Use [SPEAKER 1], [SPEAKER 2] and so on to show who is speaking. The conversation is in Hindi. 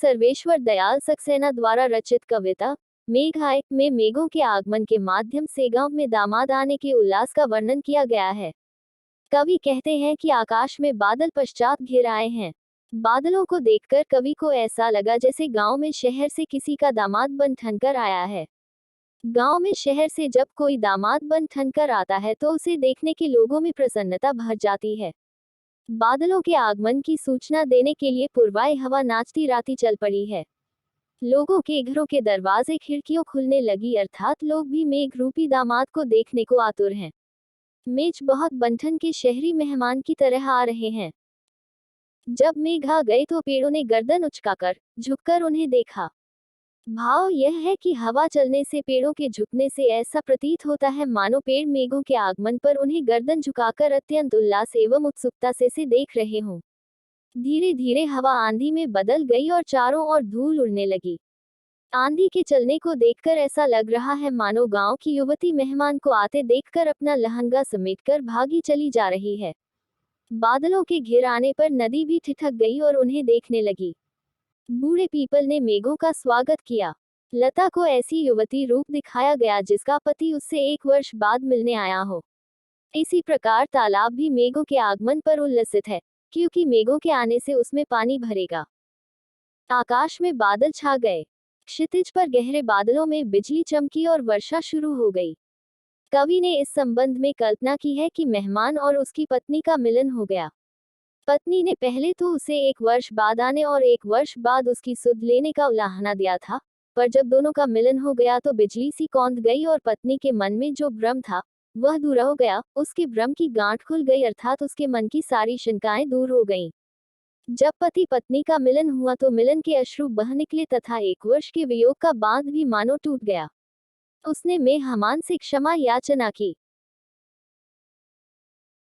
[SPEAKER 1] सर्वेश्वर दयाल सक्सेना द्वारा रचित कविता मेघ आए में मेघों के आगमन के माध्यम से गांव में दामाद आने के उल्लास का वर्णन किया गया है। कवि कहते हैं कि आकाश में बादल पश्चात घिर आए हैं। बादलों को देखकर कवि को ऐसा लगा जैसे गांव में शहर से किसी का दामाद बन ठनकर आया है। गांव में शहर से जब कोई दामाद बन ठनकर आता है तो उसे देखने के लोगों में प्रसन्नता भर जाती है। बादलों के आगमन की सूचना देने के लिए पूर्वाई हवा नाचती राती चल पड़ी है। लोगों के घरों के दरवाजे खिड़कियों खुलने लगी, अर्थात लोग भी मेघ रूपी दामाद को देखने को आतुर हैं। मेघ बहुत बंठन के शहरी मेहमान की तरह आ रहे हैं। जब मेघ आ गए तो पेड़ों ने गर्दन उचकाकर झुककर उन्हें देखा। भाव यह है कि हवा चलने से, पेड़ों के झुकने से ऐसा प्रतीत होता है मानो पेड़ मेघों के आगमन पर उन्हें गर्दन झुकाकर अत्यंत उल्लास एवं उत्सुकता से देख रहे हों। धीरे धीरे हवा आंधी में बदल गई और चारों ओर धूल उड़ने लगी। आंधी के चलने को देखकर ऐसा लग रहा है मानो गांव की युवती मेहमान को आते देखकर अपना लहंगा समेटकर भागी चली जा रही है। बादलों के घिर आने पर नदी भी ठिठक गई और उन्हें देखने लगी। बूढ़े पीपल ने मेघों का स्वागत किया। लता को ऐसी युवती रूप दिखाया गया जिसका पति उससे 1 वर्ष बाद मिलने आया हो। इसी प्रकार तालाब भी मेघों के आगमन पर उल्लसित है, क्योंकि मेघों के आने से उसमें पानी भरेगा। आकाश में बादल छा गए। क्षितिज पर गहरे बादलों में बिजली चमकी और वर्षा शुरू हो गई। कवि ने इस संबंध में कल्पना की है कि मेहमान और उसकी पत्नी का मिलन हो गया। पत्नी ने पहले तो उसे 1 वर्ष बाद आने और 1 वर्ष बाद उसकी सुध लेने का उलाहना दिया था, पर जब दोनों का मिलन हो गया तो बिजली सी कौंध गई और पत्नी के मन में जो भ्रम था वह दूर हो गया। उसके भ्रम की गांठ खुल गई, अर्थात उसके मन की सारी शंकाएं दूर हो गईं। जब पति पत्नी का मिलन हुआ तो मिलन के अश्रु बह निकले तथा 1 वर्ष के वियोग का बांध भी मानो टूट गया। उसने मेहमान से क्षमा याचना की।